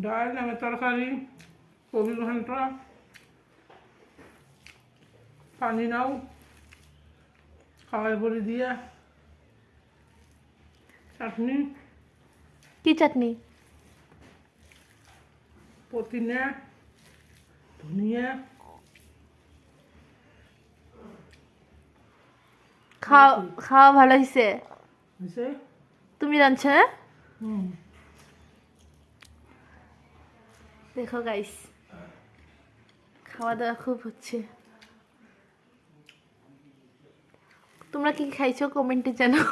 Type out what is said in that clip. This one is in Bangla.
ডাল, ডাঙের তরকারি, কবি ঘন্ট, পানি নাও, খাওয়াই বড়ি দিয়া, চাটনি, কি চাটনি? পুদিনা, ধনিয়া। খাওয়া ভালো হয়েছে? হয়েছে? তুমি রাঁধছো না? হুম। দেখো গাইস, খাওয়া দাওয়া খুব হচ্ছে। তোমরা কি খাইছো কমেন্টে জানাও।